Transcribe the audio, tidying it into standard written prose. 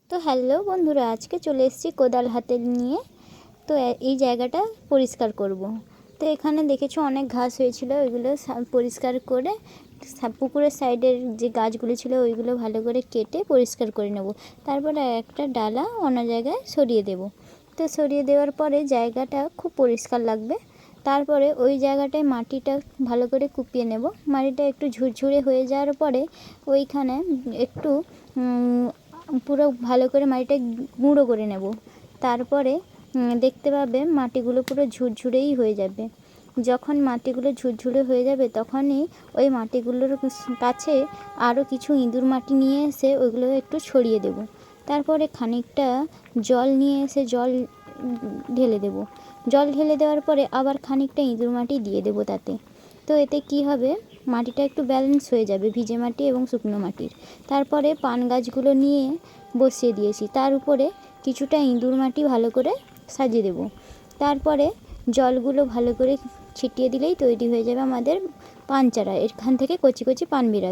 তো হ্যালো বন্ধুরা, আজকে চলে এসেছি কোদাল হাতে নিয়ে। তো এই জায়গাটা পরিষ্কার করব। তো এখানে দেখেছো অনেক ঘাস হয়েছিল, ওইগুলো পরিষ্কার করে পুকুরের সাইডের যে গাছগুলো ছিল ওইগুলো ভালো করে কেটে পরিষ্কার করে নেব। তারপরে একটা ডালা অন্য জায়গায় সরিয়ে দেব। তো সরিয়ে দেওয়ার পরে জায়গাটা খুব পরিষ্কার লাগবে। তারপরে ওই জায়গাটায় মাটিটা ভালো করে কুপিয়ে নেব। মাটিটা একটু ঝুরঝুরে হয়ে যাওয়ার পরে ওইখানে একটু পুরো ভালো করে মাটিটা গুঁড়ো করে নেব। তারপরে দেখতে পাবে মাটিগুলো পুরো ঝুরঝুরেই হয়ে যাবে। যখন মাটিগুলো ঝুরঝুরে হয়ে যাবে তখনই ওই মাটিগুলোর কাছে আরও কিছু ইঁদুর মাটি নিয়ে এসে ওইগুলো একটু ছড়িয়ে দেব। তারপরে খানিকটা জল নিয়ে এসে জল ঢেলে দেব। জল ঢেলে দেওয়ার পরে আবার খানিকটা ইঁদুর মাটি দিয়ে দেব তাতে। তো এতে কি হবে, মাটিটা একটু ব্যালেন্স হয়ে যাবে, ভিজে মাটি এবং শুকনো মাটির। তারপরে পান গাছগুলো নিয়ে বসিয়ে দিয়েছি, তার উপরে কিছুটা ইঁদুর মাটি ভালো করে সাজিয়ে দেব। তারপরে জলগুলো ভালো করে ছিটিয়ে দিলেই তৈরি হয়ে যাবে আমাদের পান চারা। এখান থেকে কচি কচি পান বেরাবে।